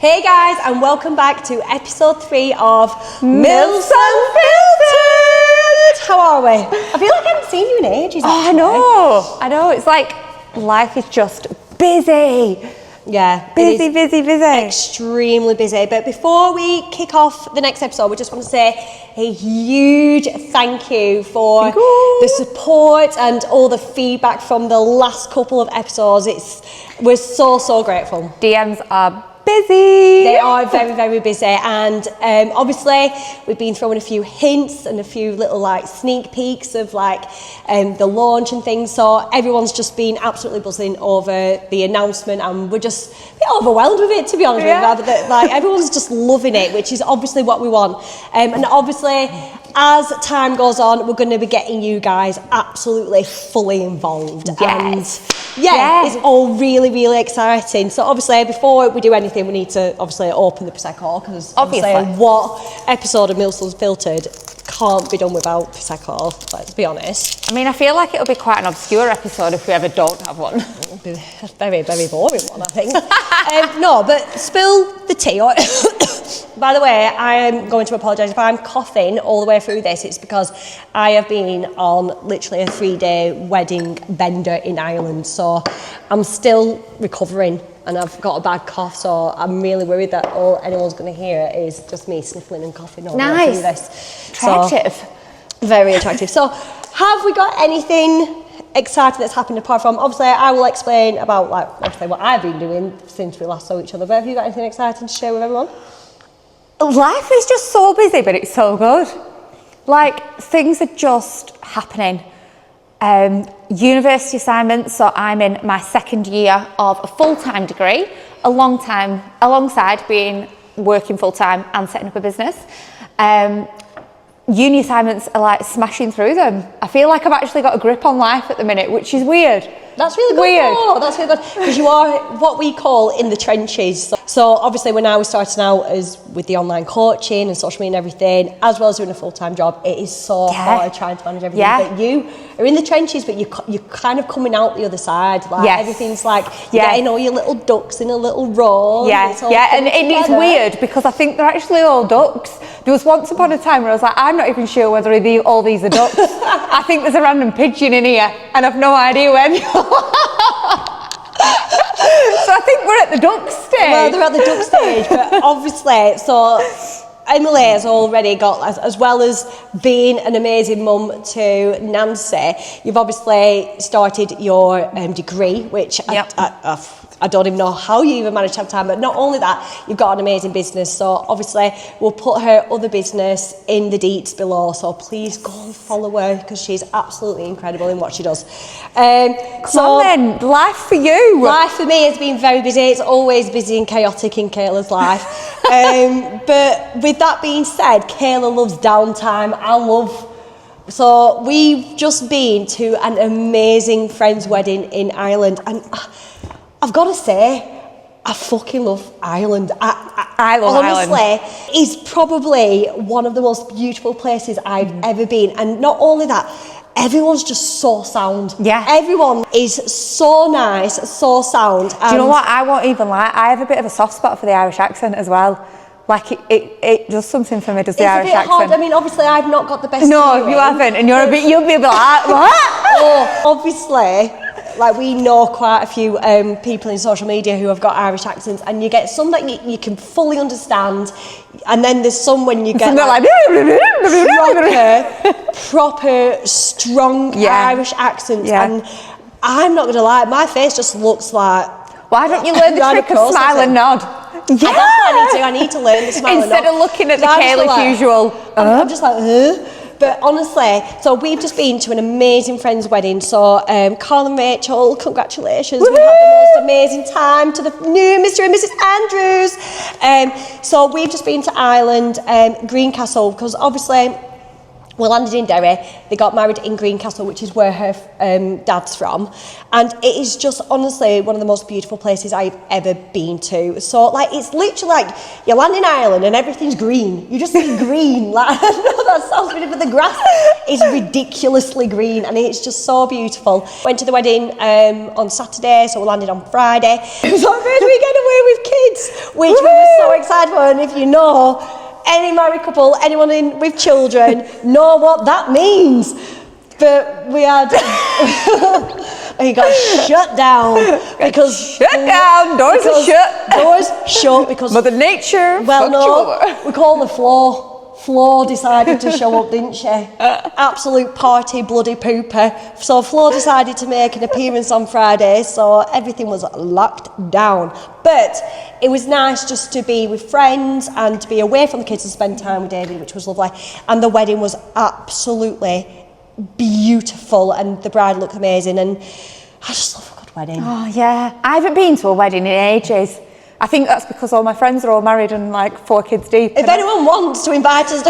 Hey guys, and welcome back to episode 3 of Mills Unfiltered. How are we? I feel like I haven't seen you in ages. Actually. I know. It's like life is just busy. Yeah, busy. Extremely busy. But before we kick off the next episode, we just want to say a huge thank you for the support and all the feedback from the last couple of episodes. We're so grateful. DMs are busy. They are very busy, and obviously we've been throwing a few hints and a few little like sneak peeks of like the launch and things, so everyone's just been absolutely buzzing over the announcement, and we're just a bit overwhelmed with it, to be honest with you, rather than like everyone's just loving it, which is obviously what we want. And obviously as time goes on, we're going to be getting you guys absolutely fully involved. Yes. And it's all really exciting. So obviously before we do anything, we need to obviously open the Prosecco, because obviously what episode of Mills Unfiltered can't be done without Prosecco, let's be honest. I mean, I feel like it'll be quite an obscure episode if we ever don't have one. It'll be a very boring one, I think. No, but spill the tea. By the way, I am going to apologise if I'm coughing all the way through this. It's because I have been on literally a 3-day wedding bender in Ireland, so I'm still recovering and I've got a bad cough, so I'm really worried that all anyone's going to hear is just me sniffling and coughing all the way through this. Attractive. So, very attractive. So have we got anything exciting that's happened apart from, obviously I will explain about like obviously what I've been doing since we last saw each other, but have you got anything exciting to share with everyone? Life is just so busy, but it's so good. Like, things are just happening. University assignments, so I'm in my second year of a full-time degree, alongside working full-time and setting up a business. Uni assignments are like smashing through them. I feel like I've actually got a grip on life at the minute, which is weird. That's really good. That's really good, because you are what we call in the trenches. So obviously when I was starting out as with the online coaching and social media and everything, as well as doing a full-time job, it is so hard trying to manage everything. But you are in the trenches, but you're kind of coming out the other side. Like everything's like you're getting all your little ducks in a little row. And it's weird because I think they're actually all ducks. There was once upon a time where I was like, I'm not even sure whether all these are ducks. I think there's a random pigeon in here and I've no idea when. So I think we're at the duck stage. Well, they're at the duck stage, but obviously, so Emily has already got, as well as being an amazing mum to Nancy, you've obviously started your degree, which I don't even know how you even managed to have time, but not only that, you've got an amazing business, so obviously we'll put her other business in the deets below, so please go and follow her, because she's absolutely incredible in what she does. Come on then, life for you. Life for me has been very busy. It's always busy and chaotic in Kayla's life. But with that being said, Kayla loves downtime. So we've just been to an amazing friend's wedding in Ireland, and I've got to say, I fucking love Ireland. I love Ireland. Honestly, it's probably one of the most beautiful places I've ever been. And not only that, everyone's just so sound. Yeah. Everyone is so nice, so sound. Do you know what? I won't even lie. I have a bit of a soft spot for the Irish accent as well. Like, it does something for me, does the Irish accent. It's a bit hard. I mean, obviously, I've not got the best No, you haven't. And you'll be a bit like, what? Obviously, like we know quite a few people in social media who have got Irish accents, and you get some that you can fully understand, and then there's some when you get like proper strong Irish accents, and I'm not gonna lie, my face just looks like. Why don't you learn the trick of smile and nod? Yeah, that's what I need to learn the smile instead and nod. of looking at the Kayla's usual. I'm just like, But honestly, so we've just been to an amazing friend's wedding. So Carl and Rachel, congratulations. Woo-hoo! We had the most amazing time to the new Mr. and Mrs. Andrews. So we've just been to Ireland, Greencastle, because obviously We landed in Derry. They got married in Greencastle, which is where her dad's from. And it is just honestly one of the most beautiful places I've ever been to. So like, it's literally like you land in Ireland and everything's green. You just see green. Like, I know that sounds weird, but the grass is ridiculously green and it's just so beautiful. Went to the wedding on Saturday, so we landed on Friday. It was our first weekend away with kids, which we were so excited for. And if you know, any married couple, anyone with children, know what that means. But we had, he got shut down because doors are shut. Doors shut because Mother Nature. Well, no, we call the floor. Flo decided to show up, didn't she? Absolute party bloody pooper. So Flo decided to make an appearance on Friday, so everything was locked down. But it was nice just to be with friends and to be away from the kids and spend time with David, which was lovely. And the wedding was absolutely beautiful and the bride looked amazing and I just love a good wedding. Oh yeah, I haven't been to a wedding in ages. I think that's because all my friends are all married and like 4 kids deep. If anyone wants to invite us to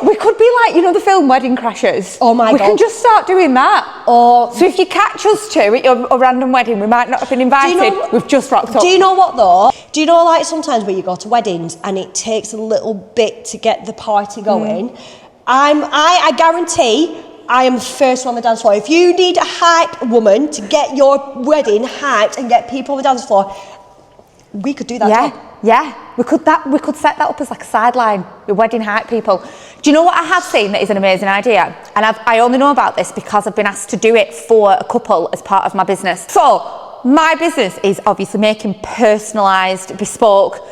we could be like, you know, the film Wedding Crashers. Oh my God. We can just start doing that. So if you catch us two at a random wedding, we might not have been invited. We've just rocked up. Do you know what though? Do you know like sometimes when you go to weddings and it takes a little bit to get the party going? I guarantee I am the first one on the dance floor. If you need a hype woman to get your wedding hyped and get people on the dance floor, we could do that. Yeah, we could set that up as like a sideline, the wedding hype people. Do you know what I have seen that is an amazing idea? And I only know about this because I've been asked to do it for a couple as part of my business. So my business is obviously making personalised, bespoke,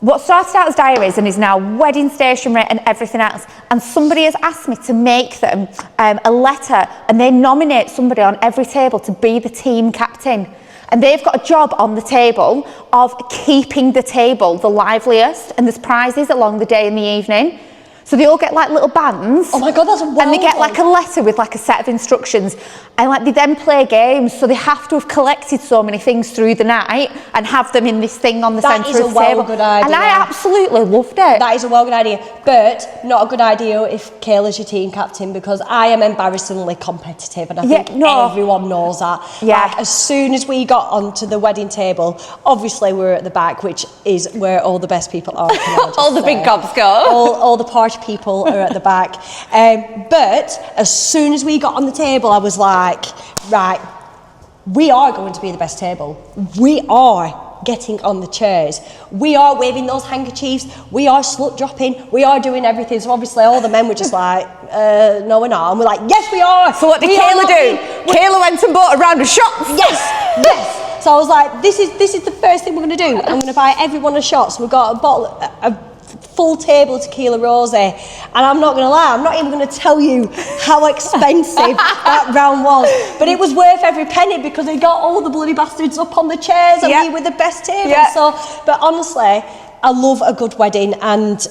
what started out as diaries and is now wedding stationery and everything else. And somebody has asked me to make them a letter and they nominate somebody on every table to be the team captain. And they've got a job on the table of keeping the table the liveliest, and there's prizes along the day and the evening. So they all get like little bands. Oh my God, that's wild. And they get like a letter with like a set of instructions. And like they then play games. So they have to have collected so many things through the night and have them in this thing on the centre of the table. That is a good idea. And I absolutely loved it. That is a well good idea. But not a good idea if Kayla's your team captain because I am embarrassingly competitive and I think everyone knows that. Yeah. Like, as soon as we got onto the wedding table, obviously we're at the back, which is where all the best people are. All the big gobs go. All the party people are at the back. But as soon as we got on the table, I was like, right, we are going to be the best table. We are getting on the chairs. We are waving those handkerchiefs. We are slut dropping. We are doing everything. So obviously all the men were just like, no, we're not. And we're like, yes, we are. So what did Kayla do? Kayla went and bought a round of shots. Yes. So I was like, this is the first thing we're going to do. I'm going to buy everyone a shot. So we got a bottle, a full table of tequila rosé, and I'm not going to lie, I'm not even going to tell you how expensive that round was, but it was worth every penny because they got all the bloody bastards up on the chairs and we were the best table. So, but honestly, I love a good wedding and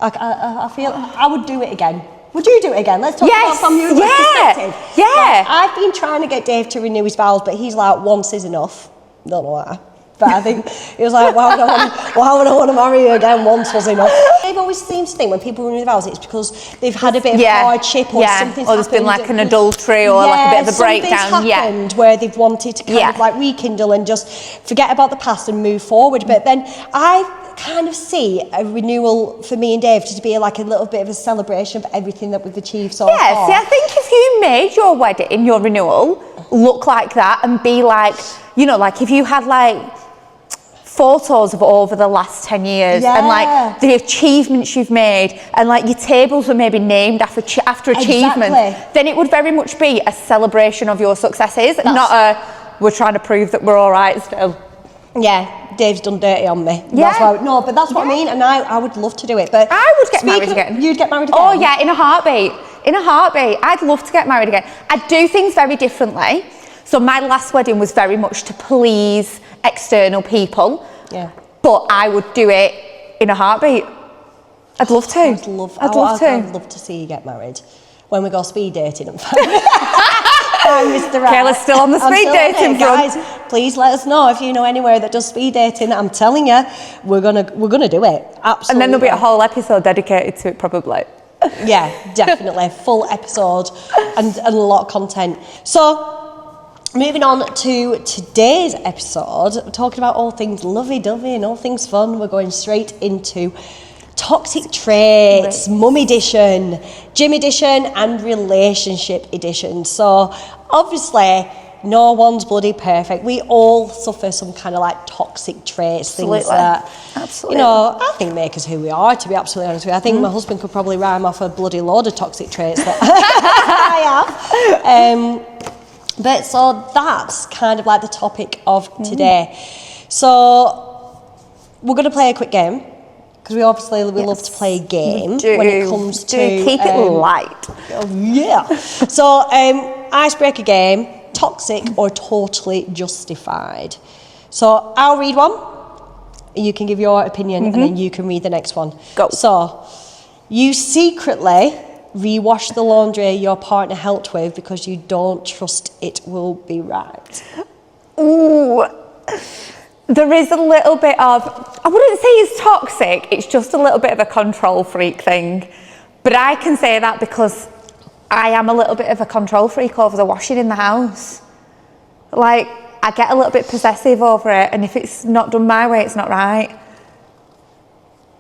I feel I would do it again. Would you do it again? Let's talk about from your perspective. Like, I've been trying to get Dave to renew his vows, but he's like, once is enough. Don't know why. But I think he was like, why would I want to marry you again? Once was enough. Dave always seems to think when people renew their vows, it's because they've had a bit of hardship or something's happened. Or there's been like an adultery or like a bit of a breakdown. Something's happened where they've wanted to kind of like rekindle and just forget about the past and move forward. But then I kind of see a renewal for me and Dave to be like a little bit of a celebration of everything that we've achieved so far. See, I think if you made your wedding, your renewal, look like that and be like, you know, like if you had like photos of over the last 10 years and like the achievements you've made and like your tables were maybe named after achievement, then it would very much be a celebration of your successes, not a we're trying to prove that we're all right still. Yeah, Dave's done dirty on me. That's why, no, but that's what I mean, and I would love to do it. But I would get married again. You'd get married again? Oh yeah, in a heartbeat. In a heartbeat. I'd love to get married again. I'd do things very differently. So my last wedding was very much to please external people. Yeah. But I would do it in a heartbeat. I'd love to. I'd love to. I'd love to see you get married when we go speed dating and Hi, Mr. Right. Kayla's still on the I'm speed still on dating it. front. Guys, please let us know if you know anywhere that does speed dating. I'm telling you, we're gonna do it. Absolutely. And then there'll be a whole episode dedicated to it, probably. Yeah, definitely. Full episode and a lot of content. So, moving on to today's episode, we're talking about all things lovey-dovey and all things fun. We're going straight into toxic traits, mum edition, gym edition, and relationship edition. So, obviously, no one's bloody perfect. We all suffer some kind of like toxic traits, things that, Absolutely. you know, I think make us who we are, to be absolutely honest with you. I think my husband could probably rhyme off a bloody load of toxic traits that I have. But so that's kind of like the topic of today. So we're going to play a quick game, because we love to play a game when it comes to... Keep it light. Oh, yeah. So, icebreaker game, toxic or totally justified. So I'll read one, you can give your opinion, and then you can read the next one. Go. So, you secretly rewash the laundry your partner helped with because you don't trust it will be right. Ooh. There is a little bit of, I wouldn't say it's toxic, it's just a little bit of a control freak thing. But I can say that because I am a little bit of a control freak over the washing in the house. Like, I get a little bit possessive over it, and if it's not done my way, it's not right.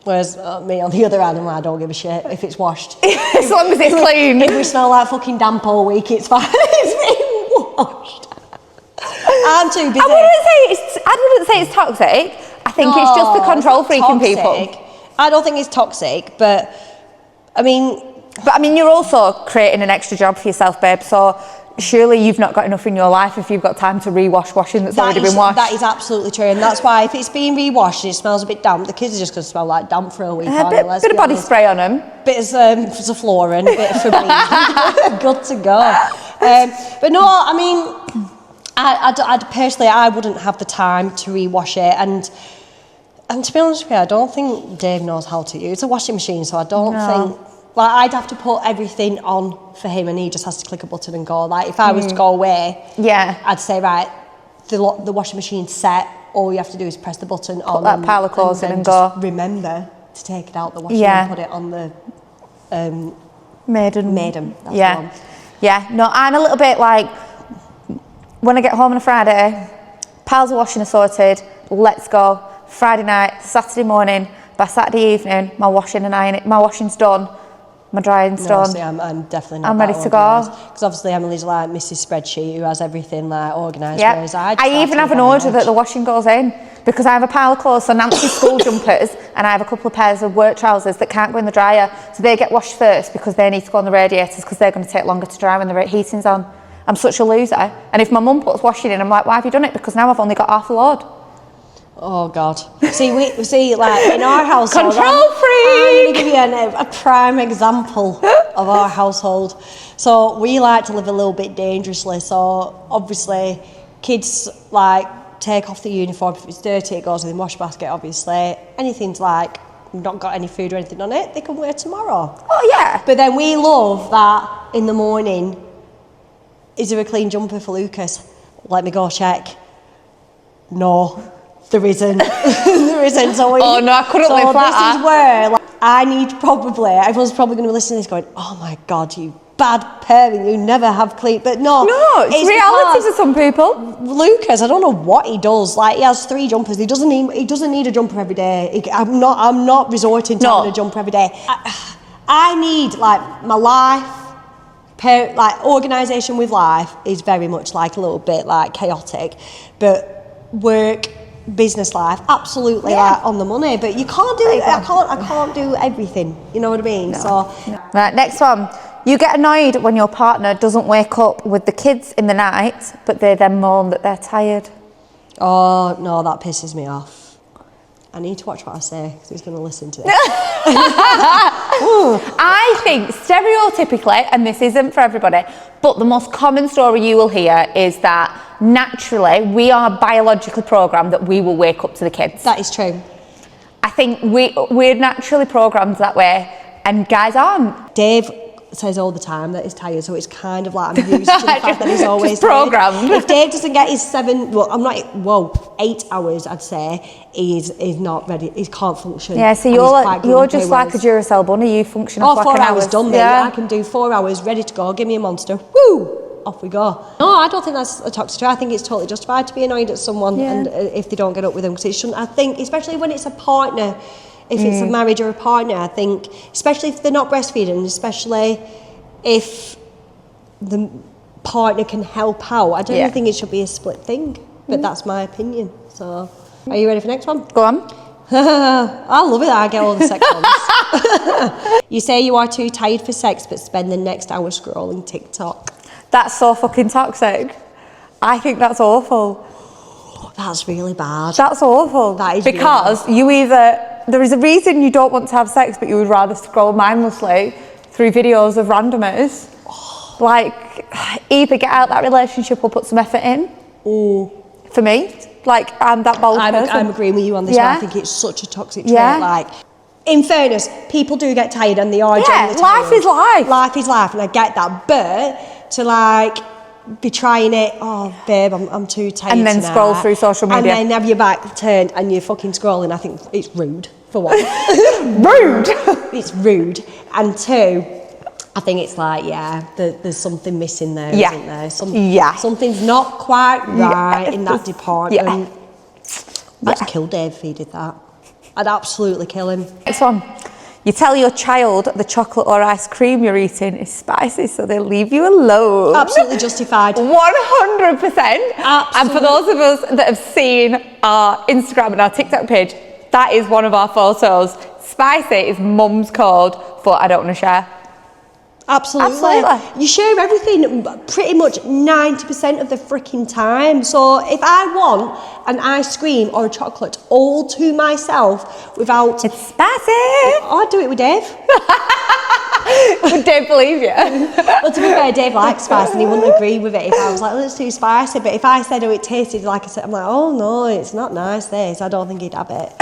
Whereas me, on the other hand, I don't give a shit if it's washed. As long as it's clean. If we smell like fucking damp all week, it's fine. It's being washed. I'm too busy. I wouldn't say it's toxic. I think it's just the control freaking people. I don't think it's toxic, but I mean, you're also creating an extra job for yourself, babe. So surely you've not got enough in your life if you've got time to rewash washing that's already been washed. That is absolutely true, and that's why if it's being rewashed and it smells a bit damp, the kids are just going to smell like damp for a week. A bit of body spray on them. Bit of Zaflorin, bit of Febreze. Good to go. But no, I mean, I'd personally, I wouldn't have the time to rewash it, and to be honest with you, I don't think Dave knows how to use a washing machine, so I don't think... Like, I'd have to put everything on for him, and he just has to click a button and go. Like, if I was to go away, I'd say, right, the washing machine's set, all you have to do is press the button on. Put that pile of clothes in and go. Remember to take it out the washing and put it on the Maiden. That's the one. Yeah, no, I'm a little bit like, when I get home on a Friday, piles of washing are sorted, let's go. Friday night, Saturday morning, by Saturday evening, my washing's done. My drying's done. See, I'm definitely not. I'm ready to go. Because obviously Emily's like Mrs. Spreadsheet who has everything like organised. Yep. Whereas I even have an order that the washing goes in, because I have a pile of clothes, so Nancy's school jumpers, and I have a couple of pairs of work trousers that can't go in the dryer, so they get washed first because they need to go on the radiators because they're going to take longer to dry when the heating's on. I'm such a loser. And if my mum puts washing in, I'm like, why have you done it? Because now I've only got half a load. Oh God! See, we see like in our household. Control freak. I'm going to give you a prime example of our household. So we like to live a little bit dangerously. So obviously, kids like take off the uniform. If it's dirty, it goes in the wash basket. Obviously, anything's like not got any food or anything on it, they can wear tomorrow. Oh yeah. But then we love that in the morning. Is there a clean jumper for Lucas? Let me go check. No. There isn't. There isn't. So oh no, I couldn't live like that. This is where everyone's probably going to be listening to this going, oh my God, you bad parent, you never have clean. But no, it's reality for some people. Lucas, I don't know what he does. Like, he has 3 jumpers. He doesn't need a jumper every day. I'm not resorting to having a jumper every day. I need like my life. Like organisation with life is very much like a little bit like chaotic, but work, business life, absolutely like on the money. But you can't do it. I can't do everything. You know what I mean? No. Right, next one. You get annoyed when your partner doesn't wake up with the kids in the night, but they then moan that they're tired. Oh no, that pisses me off. I need to watch what I say because he's going to listen to this. I think stereotypically, and this isn't for everybody, but the most common story you will hear is that naturally we are biologically programmed that we will wake up to the kids. That is true. I think we're naturally programmed that way, and guys aren't. Dave says all the time that he's tired, so it's kind of like I'm used to the fact that he's always just programmed. If Dave doesn't get his 8 hours, I'd say, he's not ready. He can't function. Yeah, so you're just like a Duracell bunny. You function off like 4 an hours hour. done, mate. Yeah. I can do 4 hours, ready to go. Give me a monster. Woo! Off we go. No, I don't think that's a toxic trait. I think it's totally justified to be annoyed at someone and if they don't get up with them, because it shouldn't. I think, especially when it's a partner, if it's a marriage or a partner, I think, especially if they're not breastfeeding, especially if the partner can help out, I don't think it should be a split thing. But that's my opinion. So, are you ready for the next one? Go on. I love it. I get all the sex ones. You say you are too tired for sex, but spend the next hour scrolling TikTok. That's so fucking toxic. I think that's awful. That's really bad. That's awful. That is because really bad. there is a reason you don't want to have sex, but you would rather scroll mindlessly through videos of randomers. Like, either get out that relationship or put some effort in. For me, like, I'm that bold person. I'm agreeing with you on this one. I think it's such a toxic trait. Like, in fairness, people do get tired and they are generally tired. Life is life. Life is life, and I get that. But to like be trying it, oh babe, I'm too tired and then tonight. Scroll through social media, and then have your back turned and you're fucking scrolling. I think it's rude, for one. Rude. It's rude, and two, I think it's like, there's something missing there, isn't there? Something's not quite right in that department. I'd kill Dave if he did that. I'd absolutely kill him. Next one. You tell your child the chocolate or ice cream you're eating is spicy, so they leave you alone. Absolutely justified. 100%. Absolutely. And for those of us that have seen our Instagram and our TikTok page, that is one of our photos. Spicy is mum's code for I don't want to share. Absolutely. You share everything pretty much 90% of the freaking time. So if I want an ice cream or a chocolate all to myself without... It's spicy! I'd do it with Dave. Would Dave believe you? Well, to be fair, Dave likes spice and he wouldn't agree with it if I was like, oh, it's too spicy. But if I said, oh, it tasted like I said, I'm like, oh no, it's not nice, this. I don't think he'd have it.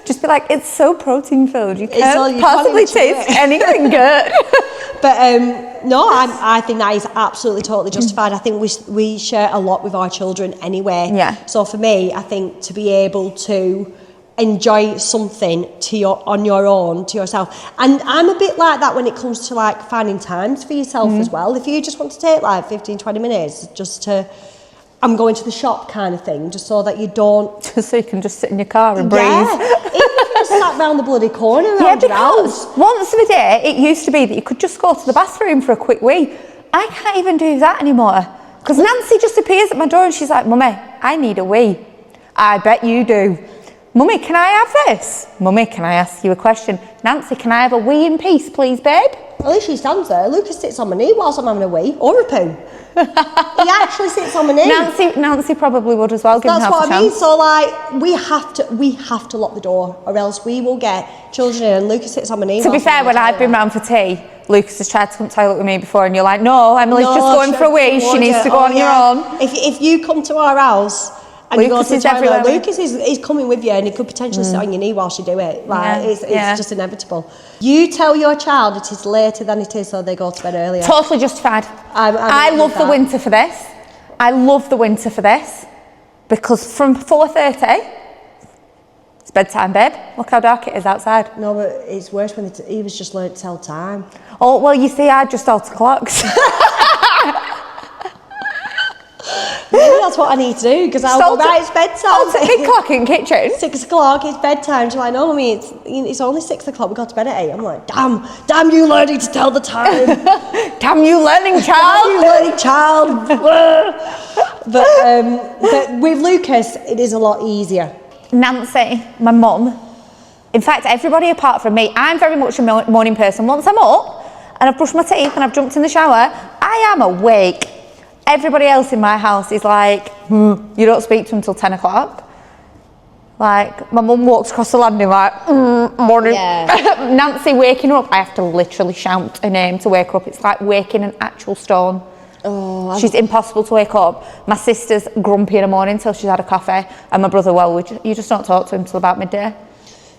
Just be like, it's so protein filled. You can't you possibly taste anything good. But no, I think that is absolutely totally justified. I think we share a lot with our children anyway. Yeah. So for me, I think to be able to enjoy something on your own to yourself, and I'm a bit like that when it comes to like finding times for yourself as well. If you just want to take like 15-20 minutes just to, I'm going to the shop kind of thing, just so that you don't... Just so you can just sit in your car and breathe. Even if you're just sat round the bloody corner around your house. Once a day, it used to be that you could just go to the bathroom for a quick wee. I can't even do that anymore. Because Nancy just appears at my door and she's like, Mummy, I need a wee. I bet you do. Mummy, can I have this? Mummy, can I ask you a question? Nancy, can I have a wee in peace, please, babe? At least she stands there. Lucas sits on my knee whilst I'm having a wee or a poo. He actually sits on my knee. Nancy probably would as well. That's what I mean. So like, we have to lock the door, or else we will get children in. And Lucas sits on my knee. To be fair, when I've been round for tea, Lucas has tried to come to the toilet with me before, and you're like, no, Emily's just going for a wee. She needs to go on your own. If you come to our house and Lucas you go to the toilet, everywhere. Lucas is coming with you, and he could potentially sit on your knee whilst you do it. Like, it's just inevitable. You tell your child it is later than it is, so they go to bed earlier. Totally justified. I love the winter for this. Because from 4:30, it's bedtime, babe. Look how dark it is outside. No, but it's worse when he was just learning to tell time. Oh, well, you see, I just alter clocks. Maybe that's what I need to do, because I'll go, right, it's bedtime. Alter big clock in kitchen. 6 o'clock, it's bedtime. She's like, no, Mummy, it's only 6 o'clock, we got to bed at 8. I'm like, damn you learning to tell the time. Damn you learning child. Damn you learning child. But with Lucas, it is a lot easier. Nancy, my mum, in fact, everybody apart from me, I'm very much a morning person. Once I'm up and I've brushed my teeth and I've jumped in the shower, I am awake. Everybody else in my house is like, you don't speak to until 10 o'clock. Like, my mum walks across the landing like, morning. Yeah. Nancy waking her up, I have to literally shout her name to wake her up. It's like waking an actual stone. Oh, she's impossible to wake up. My sister's grumpy in the morning till she's had a coffee. And my brother, you just don't talk to him till about midday.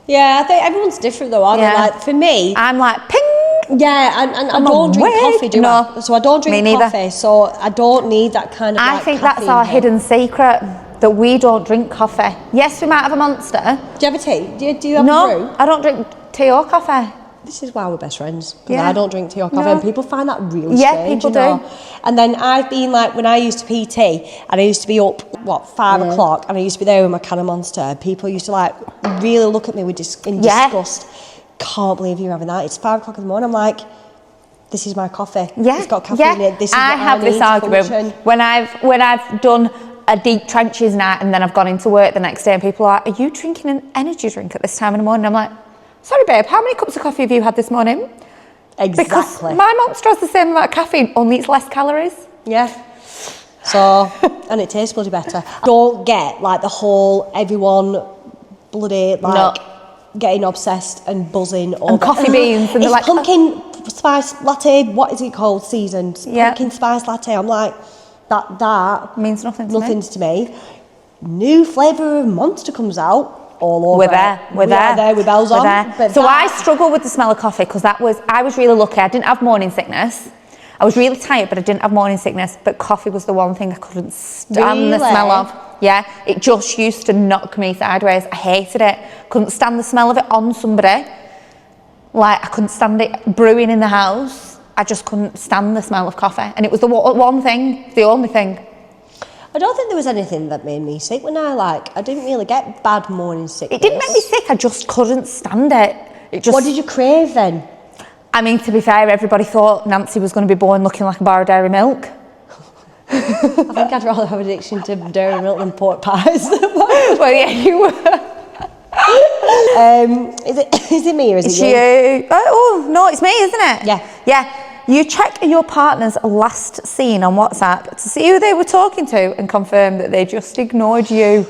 Yeah, I think everyone's different though, aren't they? Like, for me... I'm like, ping! Yeah, and I don't drink coffee, do I? So I don't drink coffee, so I don't need that kind of I think that's our hidden secret, that we don't drink coffee. Yes, we might have a Monster. Do you have a tea? Do you have a brew? No, I don't drink tea or coffee. This is why we're best friends, because I don't drink tea or coffee, and people find that really strange. Yeah, people do. And then I've been like, when I used to PT, and I used to be up, 5 o'clock, and I used to be there with my can of Monster, people used to like really look at me with disgust. Can't believe you're having that. It's 5 o'clock in the morning. I'm like, this is my coffee. Yeah. It's got caffeine in it. This is what I have this argument when I've done a deep trenches night and then I've gone into work the next day and people are like, are you drinking an energy drink at this time in the morning? I'm like, sorry babe, how many cups of coffee have you had this morning? Exactly. Because my Monster has the same amount of caffeine, only it's less calories. Yeah. So, and it tastes bloody better. I don't get like the whole everyone bloody like getting obsessed and buzzing over and coffee beans and it's like pumpkin spice latte. What is it called? Seasoned pumpkin spice latte. I'm like, that means nothing to me. New flavour of Monster comes out. All over. We're there with bells on. So I struggle with the smell of coffee because I was really lucky. I didn't have morning sickness. I was really tired, but I didn't have morning sickness. But coffee was the one thing I couldn't stand the smell of. Yeah, it just used to knock me sideways. I hated it. Couldn't stand the smell of it on somebody. Like I couldn't stand it brewing in the house. I just couldn't stand the smell of coffee, and it was the one thing, the only thing. I don't think there was anything that made me sick when I didn't really get bad morning sickness. It didn't make me sick, I just couldn't stand it. What did you crave then? I mean, to be fair, everybody thought Nancy was going to be born looking like a bar of dairy milk. I think I'd rather have an addiction to dairy milk than pork pies. Well, yeah, you were. Is it me or is it you? Oh, no, it's me, isn't it? Yeah. Yeah. You check your partner's last seen on WhatsApp to see who they were talking to and confirm that they just ignored you.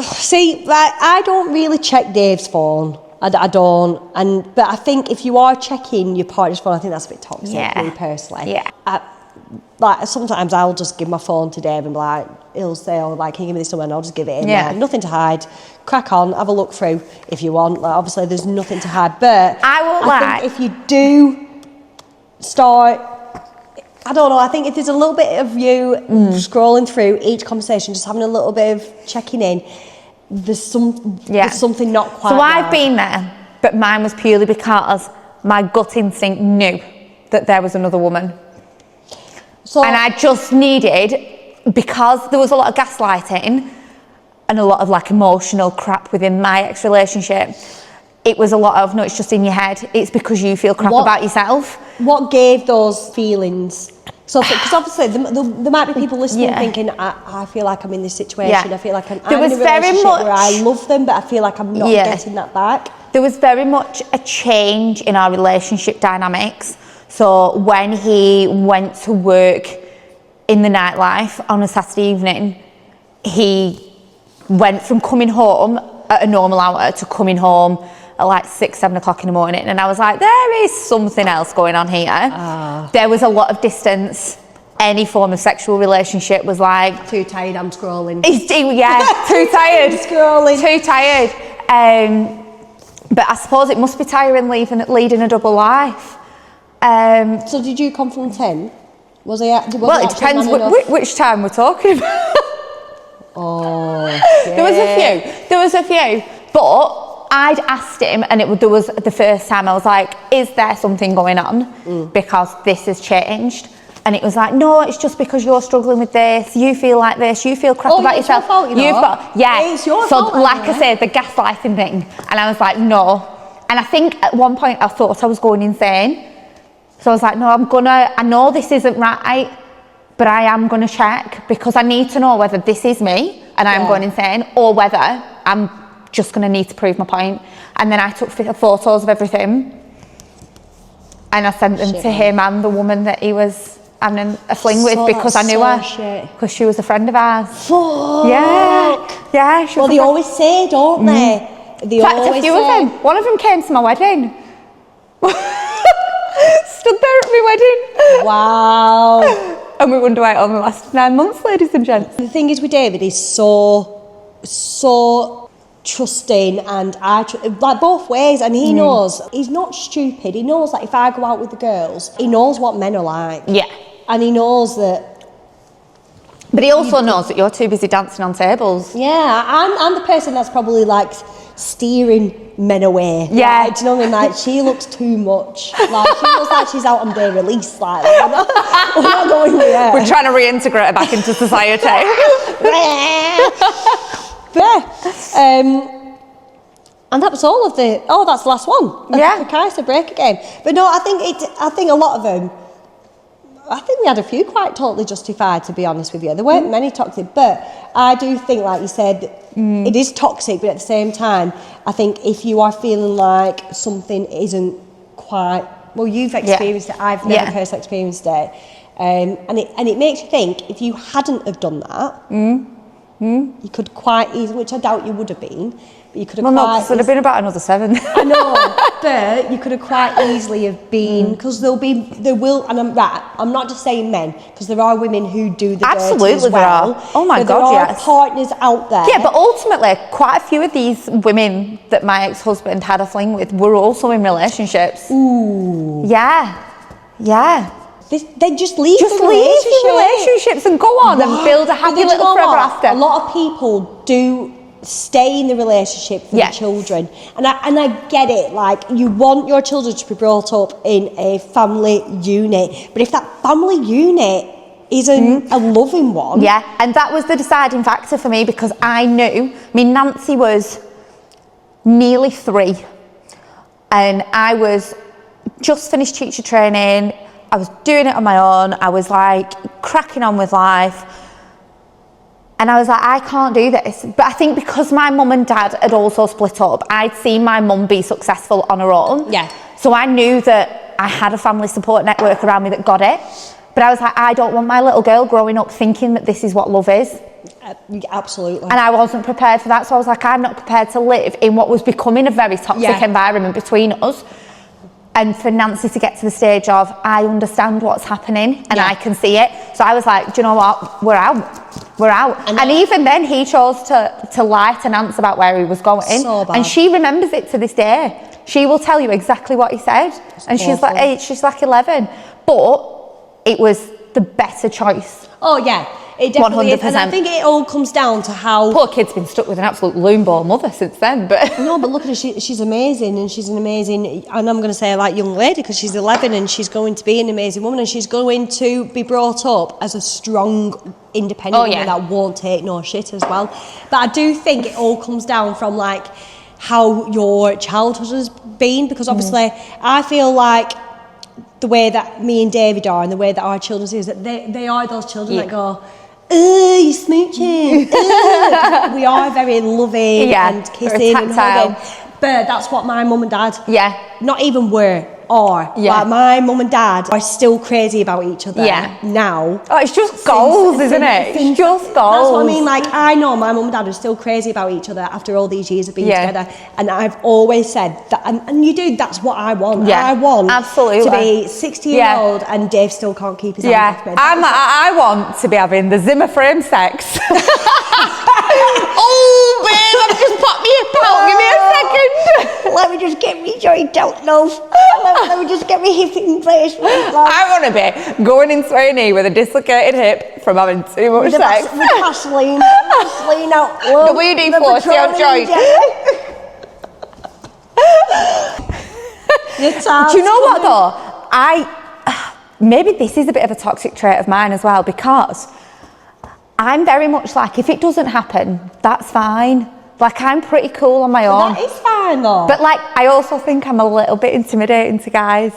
See, I don't really check Dave's phone. I don't. But I think if you are checking your partner's phone, I think that's a bit toxic for me personally. Yeah. Sometimes I'll just give my phone to Dave and be like, he'll say, can you give me this number? And I'll just give it in there. Nothing to hide. Crack on, have a look through if you want. Like, obviously, there's nothing to hide. But I think if you do start, I don't know, I think if there's a little bit of you scrolling through each conversation, just having a little bit of checking in, there's something not quite right. I've been there, but mine was purely because my gut instinct knew that there was another woman. And I just needed, because there was a lot of gaslighting and a lot of like emotional crap within my ex-relationship, it was a lot of, no, it's just in your head. It's because you feel crap about yourself. What gave those feelings? So, because obviously there might be people listening thinking, I feel like I'm in this situation. Yeah. I feel like I'm in a relationship where I love them, but I feel like I'm not getting that back. There was very much a change in our relationship dynamics. So when he went to work in the nightlife on a Saturday evening, he went from coming home at a normal hour to coming home at like 6, 7 o'clock in the morning, and I was like, there is something else going on here. There was a lot of distance. Any form of sexual relationship was like, too tired, I'm scrolling. Too tired. Scrolling. Too tired. But I suppose it must be tiring leading a double life. So did you confront him? Was he? Well, it depends which time we're talking about. There was a few, but I'd asked him, and there was the first time I was like, is there something going on? Because this has changed. And it was like, no, it's just because you're struggling with this, you feel like this, you feel crap about yourself. Your fault, you know? It's your fault. So like I said, the gaslighting thing. And I was like, no. And I think at one point I thought I was going insane. So I was like, no, I know this isn't right, but I am gonna check, because I need to know whether this is me and I'm going insane, or whether I'm just gonna need to prove my point. And then I took photos of everything, and I sent them to him and the woman that he was having a fling with, because I knew her, because she was a friend of ours. Fuck. Yeah. Well, they always say, don't they? They always a few of them. One of them came to my wedding. Stood there at my wedding. Wow. And we wonder why it only lasted 9 months, ladies and gents. The thing is with David, he's so trusting, and like both ways, and he knows he's not stupid. He knows that if I go out with the girls, he knows what men are like. Yeah. And he knows that. But he also knows that you're too busy dancing on tables. Yeah, I'm the person that's probably like steering men away. Yeah. Like, do you know what I mean? Like, she looks too much. Like, she looks like she's out on day release. Like, we're not going with her. We're trying to reintegrate her back into society. And that was all of the. Oh, that's the last one. Yeah. The Kaiser break game. But no, I think a lot of them. I think we had a few quite totally justified, to be honest with you. There weren't many toxic, but I do think, like you said, it is toxic, but at the same time, I think if you are feeling like something isn't quite, well, you've experienced it, I've never personally experienced it, and it makes you think, if you hadn't have done that, you could quite easily, which I doubt you would have been, but you could have it would have been about another 7. I know, but you could have quite easily have been, because there will, and I'm not just saying men, because there are women who do the Absolutely, dirty as well. there are. Oh my but God, there are partners out there. Yeah, but ultimately, quite a few of these women that my ex-husband had a fling with were also in relationships. Ooh. Yeah. They just leave Just the leave relationship. the relationships and go on and build a happy little forever after. A lot of people do stay in the relationship for the children, and I get it. Like, you want your children to be brought up in a family unit, but if that family unit isn't a loving one, and that was the deciding factor for me, because I knew. I mean, Nancy was nearly 3, and I was just finished teacher training. I was doing it on my own. I was like cracking on with life. And I was like, I can't do this. But I think because my mum and dad had also split up, I'd seen my mum be successful on her own. Yeah. So I knew that I had a family support network around me that got it. But I was like, I don't want my little girl growing up thinking that this is what love is. Absolutely. And I wasn't prepared for that. So I was like, I'm not prepared to live in what was becoming a very toxic environment between us. And for Nancy to get to the stage of, I understand what's happening and I can see it. So I was like, do you know what? We're out. And even then he chose to lie to Nance about where he was going. So bad. And she remembers it to this day. She will tell you exactly what he said. And she's like 8, she's like 11. But it was the better choice. Oh yeah. It definitely 100%. is. And I think it all comes down to how... Poor kid's been stuck with an absolute loon ball mother since then, but... No, but look at her, she's amazing, and she's an amazing, and I'm going to say like young lady, because she's 11 and she's going to be an amazing woman, and she's going to be brought up as a strong, independent woman that won't take no shit as well. But I do think it all comes down from like how your childhood has been, because obviously I feel like the way that me and David are and the way that our children see is that they are those children that go, you're smooching. We are very loving and kissing and hugging. But that's what my mum and dad, not even were, are. Like, my mum and dad are still crazy about each other now. Oh, it's just goals, isn't it? It's just goals. That's what I mean. Like, I know my mum and dad are still crazy about each other after all these years of being together. And I've always said that, and you do, that's what I want. I want to be 60-year-old and Dave still can't keep his hands off me. I want to be having the Zimmer frame sex. Oh, babe, I've just popped me out. Give me a second. Let me just get me joint out, love. Let me just get my hip in place. I want to be going into A&E with a dislocated hip from having too much sex. With Vaseline out, love. The WD-40 out joint. Do you know what though? Maybe this is a bit of a toxic trait of mine as well, because I'm very much like, if it doesn't happen, that's fine. Like, I'm pretty cool on my own. That is fine though. But like, I also think I'm a little bit intimidating to guys.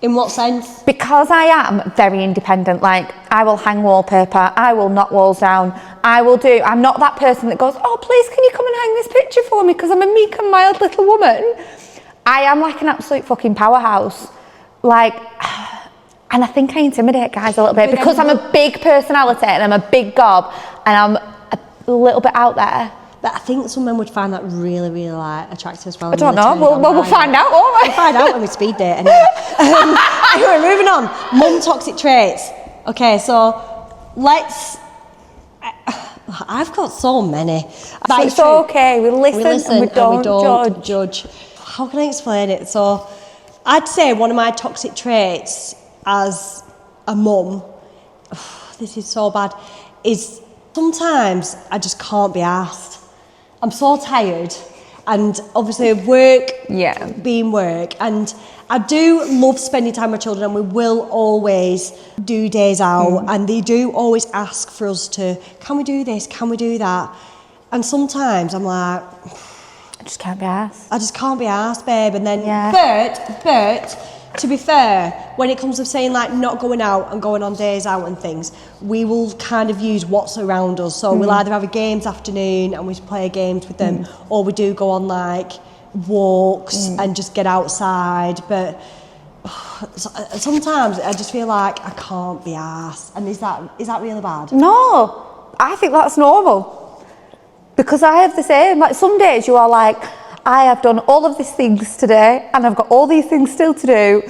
In what sense? Because I am very independent. Like, I will hang wallpaper, I will knock walls down, I'm not that person that goes, oh, please, can you come and hang this picture for me? Because I'm a meek and mild little woman. I am like an absolute fucking powerhouse. Like, and I think I intimidate guys a little bit because I'm a big personality and I'm a big gob and I'm a little bit out there. But I think some men would find that really, really like attractive as well. I don't know. We'll find out, won't we? We'll find out when we speed date. Anyway, moving on. Mum toxic traits. Okay, so let's. I've got so many. So it's okay. We listen and we don't judge. How can I explain it? So I'd say one of my toxic traits as a mum, this is so bad, is sometimes I just can't be arsed. I'm so tired, and obviously work being work, and I do love spending time with children, and we will always do days out, and they do always ask for us to, can we do this, can we do that? And sometimes I'm like, I just can't be arsed. I just can't be arsed, babe. And then, but to be fair, when it comes to saying like not going out and going on days out and things, we will kind of use what's around us. So we'll either have a games afternoon and we play games with them, or we do go on like walks and just get outside. But sometimes I just feel like I can't be arsed. And is that really bad? No, I think that's normal, because I have the same. Like some days you are like, I have done all of these things today and I've got all these things still to do,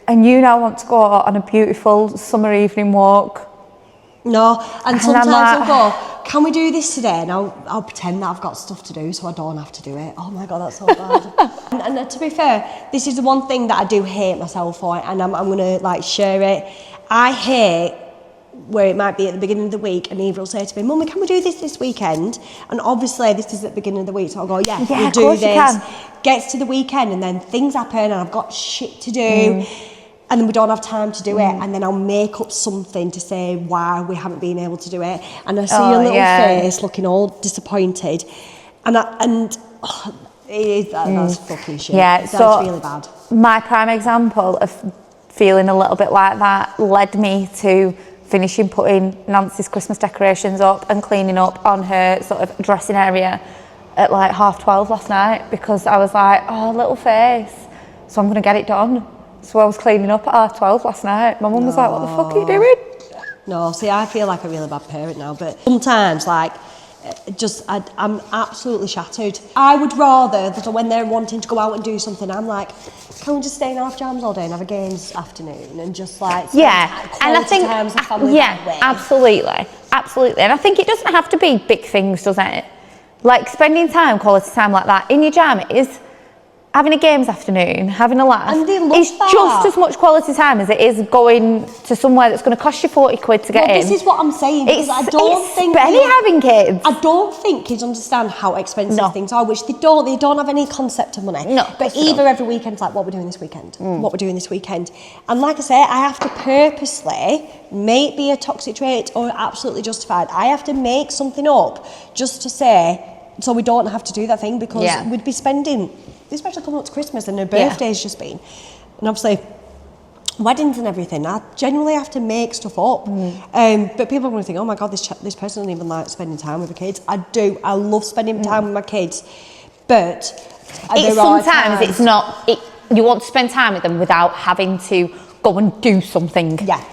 and you now want to go on a beautiful summer evening walk. No, and sometimes I'll go, can we do this today? And I'll pretend that I've got stuff to do so I don't have to do it. Oh my God, that's so bad. and to be fair, this is the one thing that I do hate myself for, and I'm going to like share it. I hate where it might be at the beginning of the week and Eva will say to me, Mummy, can we do this weekend? And obviously this is at the beginning of the week, so I'll go, yeah we'll do this. Gets to the weekend and then things happen and I've got shit to do and then we don't have time to do it, and then I'll make up something to say why we haven't been able to do it, and I see your little face looking all disappointed, that's fucking shit. That's really bad. My prime example of feeling a little bit like that led me to finishing putting Nancy's Christmas decorations up and cleaning up on her sort of dressing area at like 12:30 last night, because I was like, oh, little face, so I'm going to get it done. So I was cleaning up at 12:30 last night. My mum was like, what the fuck are you doing? No, see, I feel like a really bad parent now, but sometimes like, I'm absolutely shattered. I would rather that when they're wanting to go out and do something, I'm like, can we just stay in our pajamas all day and have a games afternoon and just like and I think time as a family that way? absolutely. And I think it doesn't have to be big things, does it? Like spending quality time like that in your jammies, having a games afternoon, having a laugh, it's just as much quality time as it is going to somewhere that's going to cost you 40 quid to get in. This is what I'm saying, because I don't think having kids. I don't think kids understand how expensive things are, which they don't have any concept of money. No, but Eva every weekend's like, what we're doing this weekend? What we're doing this weekend? And like I say, I have to purposely, may it be a toxic trait or absolutely justified, I have to make something up just to say, so we don't have to do that thing, because we'd be spending, especially coming up to Christmas and her birthday's just been, and obviously weddings and everything, I genuinely have to make stuff up. But people are going to think, oh my God, this person doesn't even like spending time with the kids. I do. I love spending time with my kids, but sometimes it's not, you want to spend time with them without having to go and do something. Yeah.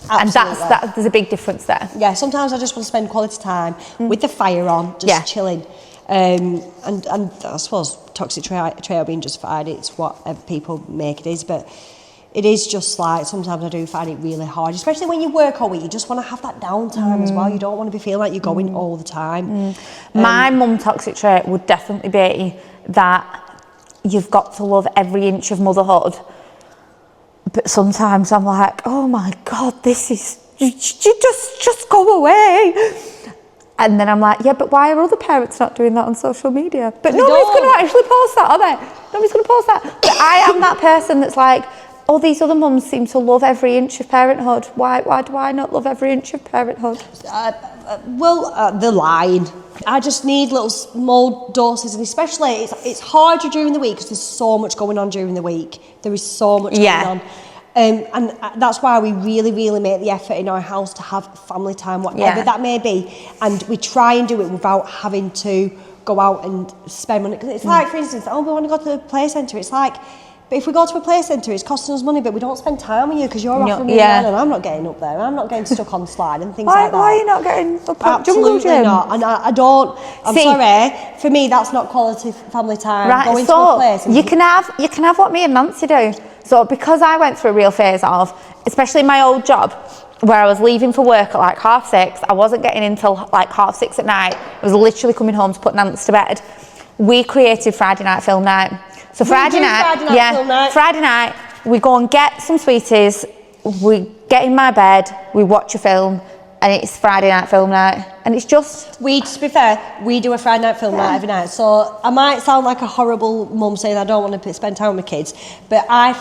Absolutely. And there's a big difference there. Yeah, sometimes I just want to spend quality time with the fire on, just chilling. And I suppose toxic trait being justified, it's whatever people make it is, but it is just like, sometimes I do find it really hard, especially when you work all week, you just want to have that downtime as well. You don't want to be feeling like you're going all the time. My mum toxic trait would definitely be that you've got to love every inch of motherhood. But sometimes I'm like, oh my God, this is, you just go away. And then I'm like, yeah, but why are other parents not doing that on social media? But nobody's going to actually post that, are they? Nobody's going to post that. But I am that person that's like, oh, these other mums seem to love every inch of parenthood. Why do I not love every inch of parenthood? They're lying. I just need little small doses, and especially it's harder during the week because there's so much going on during the week. There is so much going on. And that's why we really, really make the effort in our house to have family time, whatever that may be. And we try and do it without having to go out and spend money. Because it's like, for instance, we want to go to the play centre. It's like, but if we go to a play centre, it's costing us money, but we don't spend time with you because you're offering me one and I'm not getting up there. I'm not getting stuck on slide and things like that. Why are you not getting up at jungle gym? Absolutely not. And I don't, sorry, for me that's not quality family time. Right, going to a place. You can have what me and Nancy do. So because I went through a real phase of, especially in my old job, where I was leaving for work at like 6:30. I wasn't getting in till like 6:30 at night. I was literally coming home to put Nance to bed. We created Friday night film night. So Friday night, we go and get some sweeties, we get in my bed, we watch a film, and it's Friday night film night. And it's just... To be fair, we do a Friday night film night every night. So I might sound like a horrible mum saying I don't want to spend time with my kids, but I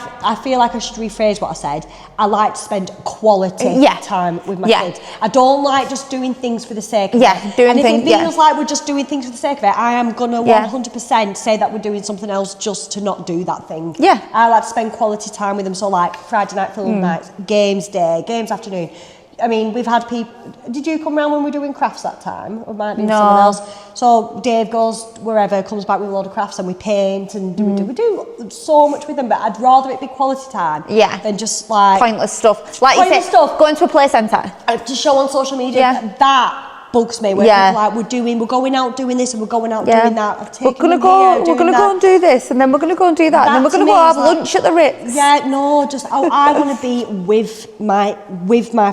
feel like I should rephrase what I said. I like to spend quality time with my kids. I don't like just doing things for the sake of it. And if it feels like we're just doing things for the sake of it, I am going to 100% say that we're doing something else just to not do that thing. I like to spend quality time with them. So like Friday night film nights, games day, games afternoon. I mean, we've had people... Did you come round when we were doing crafts that time? Or might be someone else? So Dave goes wherever, comes back with a load of crafts, and we paint and we do so much with them, but I'd rather it be quality time than just like... Pointless stuff. Like you said, going to a play centre. To show on social media. That bugs me. Where people like, we're going out doing this and we're going out doing that. We're going to go and do this, and then we're going to go and do that, and then we're going to go have lunch at the Ritz. I want to be with my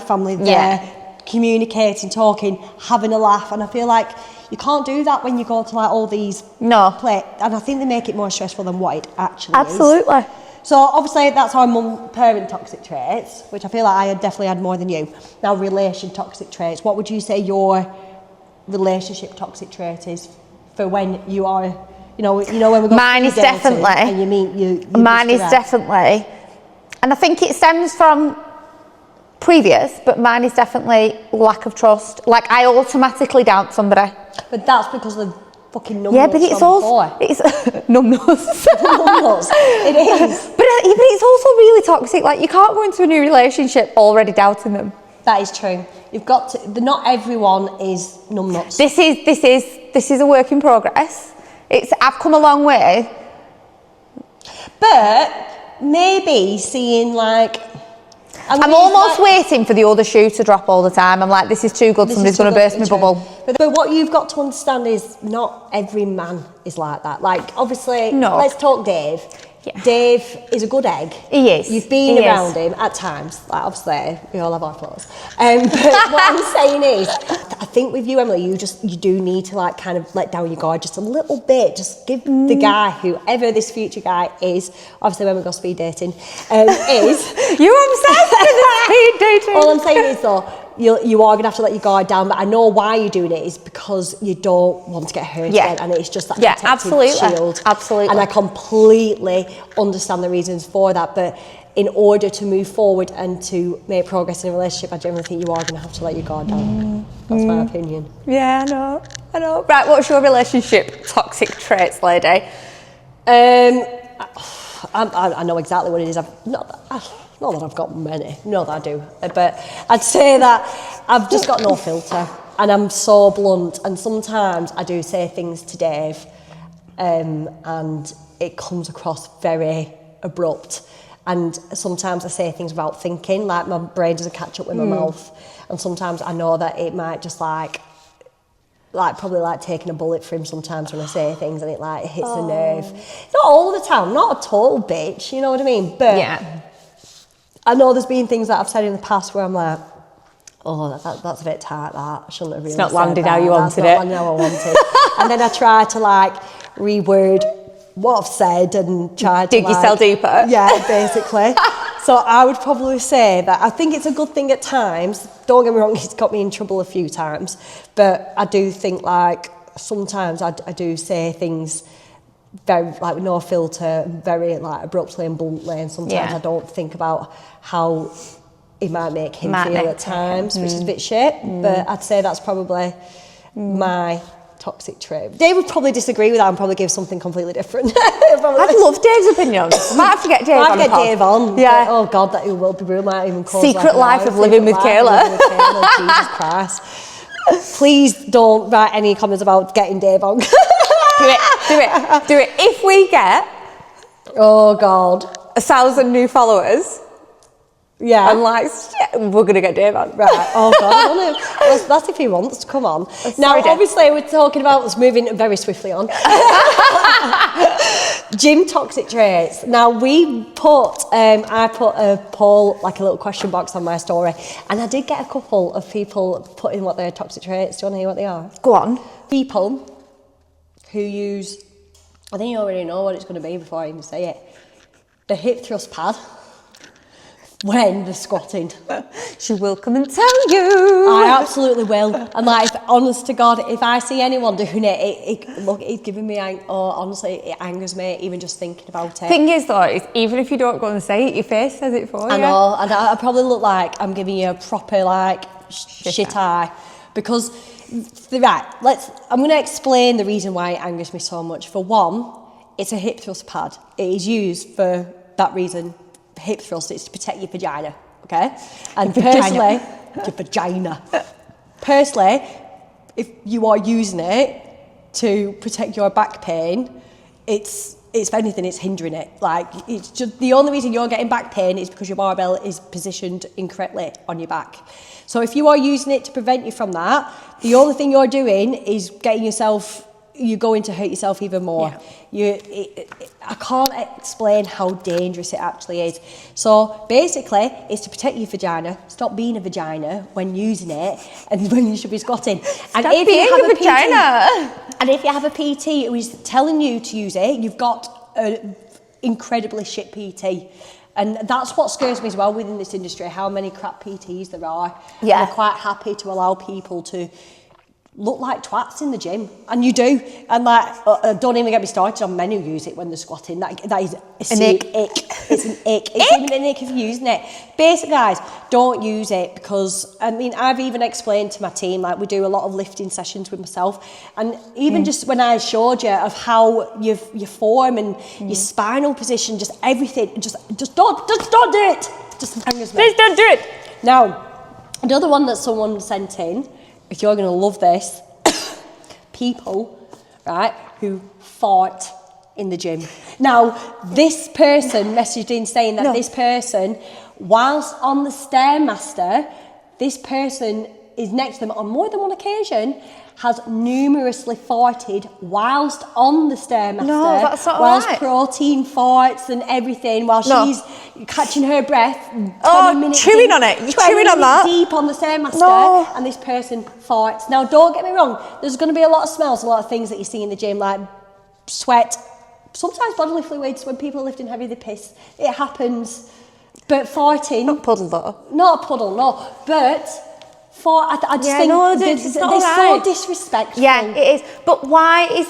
family there, communicating, talking, having a laugh, and I feel like you can't do that when you go to like all these play, and I think they make it more stressful than what it actually is. So obviously that's our parent toxic traits, which I feel like I definitely had more than you. Now relation toxic traits. What would you say your relationship toxic trait is for when you are, you know when we go mine is definitely, and you meet you mine is definitely, and I think it stems from previous, but mine is definitely lack of trust. Like I automatically doubt somebody. But that's because of fucking numbness. But it's also numbness. It is. But it's also really toxic. Like you can't go into a new relationship already doubting them. That is true. You've got to. Not everyone is numbnuts. This is a work in progress. I've come a long way. But maybe seeing like. I'm almost waiting for the other shoe to drop all the time. I'm like, this is too good, somebody's going to burst my bubble. But what you've got to understand is not every man is like that. Like, obviously, let's talk Dave. Dave is a good egg. He is. You've been around him at times. Like, obviously, we all have our flaws. But what I'm saying is, I think with you, Emily, you do need to like kind of let down your guard just a little bit. Just give the guy, whoever this future guy is, obviously when we go speed dating, is... You're obsessed with speed dating. All I'm saying is though, you are going to have to let your guard down, but I know why you're doing it is because you don't want to get hurt again, and it's just that protective shield. Absolutely. And I completely understand the reasons for that, but in order to move forward and to make progress in a relationship, I generally think you are going to have to let your guard down. That's my opinion. Yeah, I know. Right, what's your relationship toxic traits, lady? I know exactly what it is. Not that I've got many, no, that I do, but I'd say that I've just got no filter, and I'm so blunt, and sometimes I do say things to Dave, and it comes across very abrupt, and sometimes I say things without thinking, like my brain doesn't catch up with my mouth, and sometimes I know that it might just like probably like taking a bullet for him sometimes when I say things, and it like hits the nerve. Not all the time, not a total bitch, you know what I mean? But I know there's been things that I've said in the past where I'm like, oh, that's a bit tight, that. I shouldn't have really said that. It's not landed how you wanted it. Landed how I wanted. And then I try to like reword what I've said and try to dig yourself deeper. Yeah, basically. So I would probably say that I think it's a good thing at times. Don't get me wrong, it's got me in trouble a few times. But I do think like sometimes I do say things very like with no filter, very like abruptly and bluntly, and sometimes I don't think about how it might make him feel at times, which is a bit shit. But I'd say that's probably my toxic trait. Dave would probably disagree with that and probably give something completely different. I'd love Dave's opinion. Might have to get Dave on. Might get Dave on. Yeah. Oh God, that will be real. Might even cause Secret life of living with Kayla. Jesus Christ. Please don't write any comments about getting Dave on. Do it. If we get, oh God, 1,000 new followers, and likes, we're gonna get Dave on. Right. Oh God, I don't know. That's if he wants to come on. Now, obviously, we're talking about us moving very swiftly on. Gym toxic traits. Now I put a poll, like a little question box on my story, and I did get a couple of people putting what their toxic traits. Do you want to hear what they are? Go on. People who use, I think you already know what it's going to be before I even say it, the hip thrust pad when they're squatting. She will come and tell you. I absolutely will. And like, honest to God, if I see anyone doing it's giving me, honestly, it angers me even just thinking about it. Thing is though, is even if you don't go and say it, your face says it for you. I know, and I probably look like I'm giving you a proper like shit eye. Because, I'm going to explain the reason why it angers me so much. For one, it's a hip thrust pad. It is used for that reason. Hip thrust, it's to protect your vagina, okay? And personally, your vagina. Personally, if you are using it to protect your back pain, it's if anything, it's hindering it. Like, it's just the only reason you're getting back pain is because your barbell is positioned incorrectly on your back. So if you are using it to prevent you from that, the only thing you're doing is you're going to hurt yourself even more. Yeah. I can't explain how dangerous it actually is. So basically, it's to protect your vagina. Stop being a vagina when using it and when you should be squatting. And if you have a vagina. And if you have a PT who is telling you to use it, you've got an incredibly shit PT. And that's what scares me as well within this industry, how many crap PTs there are. Yeah. And they're quite happy to allow people to look like twats in the gym, and you do. And like, don't even get me started on men who use it when they're squatting. That is an ick. It's an ick. It's even an ick if you're using it. Basically, guys, don't use it, because I mean, I've even explained to my team, like, we do a lot of lifting sessions with myself, and even just when I showed you of how your form and your spinal position, just everything, just don't do it. Just angers me. Please don't do it. Now, another one that someone sent in, if you're going to love this, people, right, who fart in the gym. Now, this person messaged in saying that this person, whilst on the Stairmaster, this person is next to them on more than one occasion, has numerously farted whilst on the Stairmaster. No, that's not whilst right. protein farts and everything, while she's catching her breath. 20 minutes chewing deep, on it. You're 20 chewing on minutes that. deep on the Stairmaster, No. and this person farts. Now, don't get me wrong, there's going to be a lot of smells, a lot of things that you see in the gym, like sweat, sometimes bodily fluids. When people are lifting heavy, they piss. It happens. But farting... Not puddle though. Not a puddle, no. But... I just think they're so disrespectful. Yeah, it is. But why is...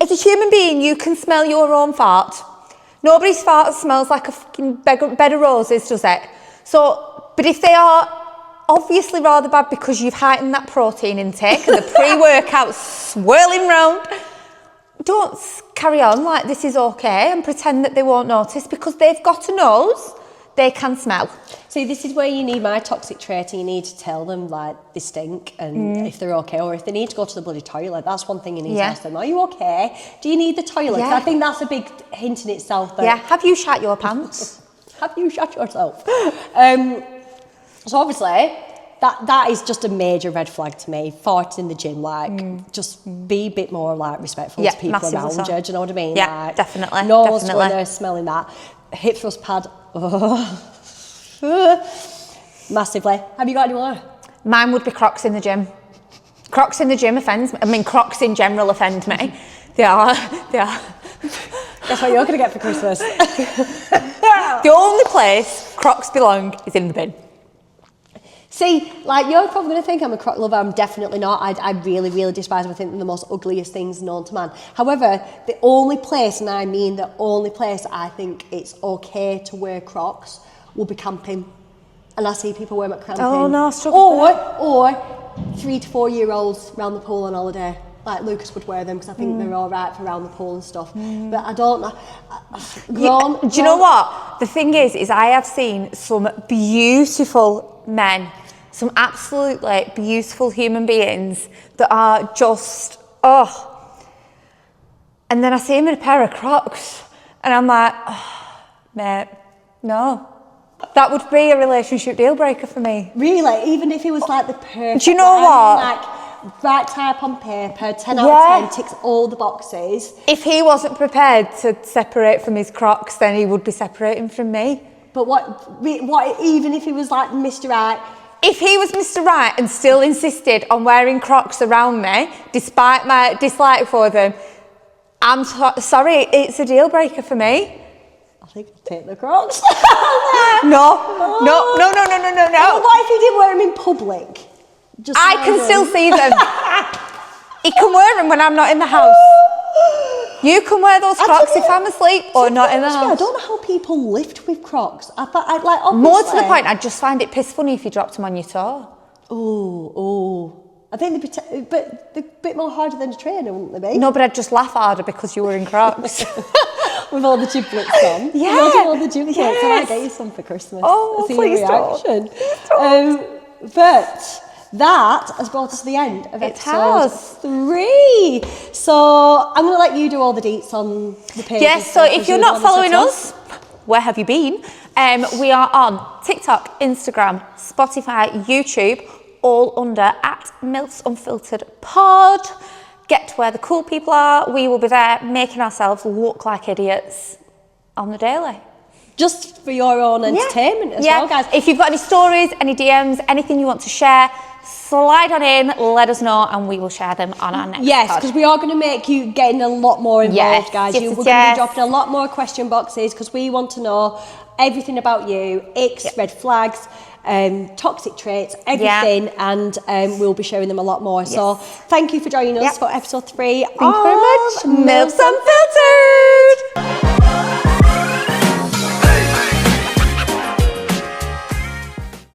As a human being, you can smell your own fart. Nobody's fart smells like a fucking bed of roses, does it? So, but if they are obviously rather bad because you've heightened that protein intake and the pre-workout swirling round, don't carry on like this is okay and pretend that they won't notice, because they've got a nose. They can smell. See, this is where you need my toxic trait, and you need to tell them, like, they stink, and if they're okay, or if they need to go to the bloody toilet, that's one thing you need to ask them. Are you okay? Do you need the toilet? Yeah. I think that's a big hint in itself. That Have you shat your pants? Have you shat yourself? So obviously, that is just a major red flag to me. Farts in the gym, like, just be a bit more, like, respectful to people around you. Do you know what I mean? Yeah, like, definitely. No one's going there smelling that. Hip thrust pad. Massively. Have you got any more? Mine would be Crocs in the gym. Crocs in the gym offends me. I mean, Crocs in general offend me. They are. Guess what you're going to get for Christmas? The only place Crocs belong is in the bin. See, like, you're probably going to think I'm a Croc lover. I'm definitely not. I really, really despise them. I think they're the most ugliest things known to man. However, the only place, and I mean the only place I think it's okay to wear Crocs will be camping. And I see people wear them at camping. Oh, no, I struggle with that. Or 3 to 4 year olds round the pool on holiday. Like, Lucas would wear them because I think they're all right for around the pool and stuff. But I don't know. Do you know what? The thing is I have seen some beautiful men, some absolutely beautiful human beings that are just, and then I see him in a pair of Crocs and I'm like, mate, no. That would be a relationship deal breaker for me. Really? Even if it was like the perfect... Do you know what? Like, right type on paper, 10 out of 10, ticks all the boxes. If he wasn't prepared to separate from his Crocs, then he would be separating from me. But what even if he was like Mr. Right? If he was Mr. Right and still insisted on wearing Crocs around me, despite my dislike for them, I'm sorry, it's a deal breaker for me. I think I'll take the Crocs. No. Well, what if he didn't wear them in public? Just I can still see them. He can wear them when I'm not in the house. You can wear those Crocs if I'm asleep or not in the house. I don't know how people lift with Crocs. I thought I'd like obviously. More to the point, I'd just find it piss funny if you dropped them on your toe. Oh. I think they're a bit more harder than a trainer, wouldn't they be? No, but I'd just laugh harder because you were in Crocs. With all the giblets on. Yeah. Imagine all the giblets. Yes. I might get you some for Christmas. Oh, see please your reaction. don't. But that has brought us to the end of episode 3. So I'm going to let you do all the deets on the page. Yes, so if you're not following us, where have you been? We are on TikTok, Instagram, Spotify, YouTube, all under @MilfsUnfilteredPod. Get to where the cool people are. We will be there making ourselves look like idiots on the daily. Just for your own entertainment as well, guys. If you've got any stories, any DMs, anything you want to share, slide on in, let us know, and we will share them on our next pod. Because we are going to make you getting a lot more involved, guys. We're going to be dropping a lot more question boxes because we want to know everything about you, icks, red flags, toxic traits, everything, and we'll be sharing them a lot more. So thank you for joining us for episode 3. Thank you very much. Milfs Unfiltered.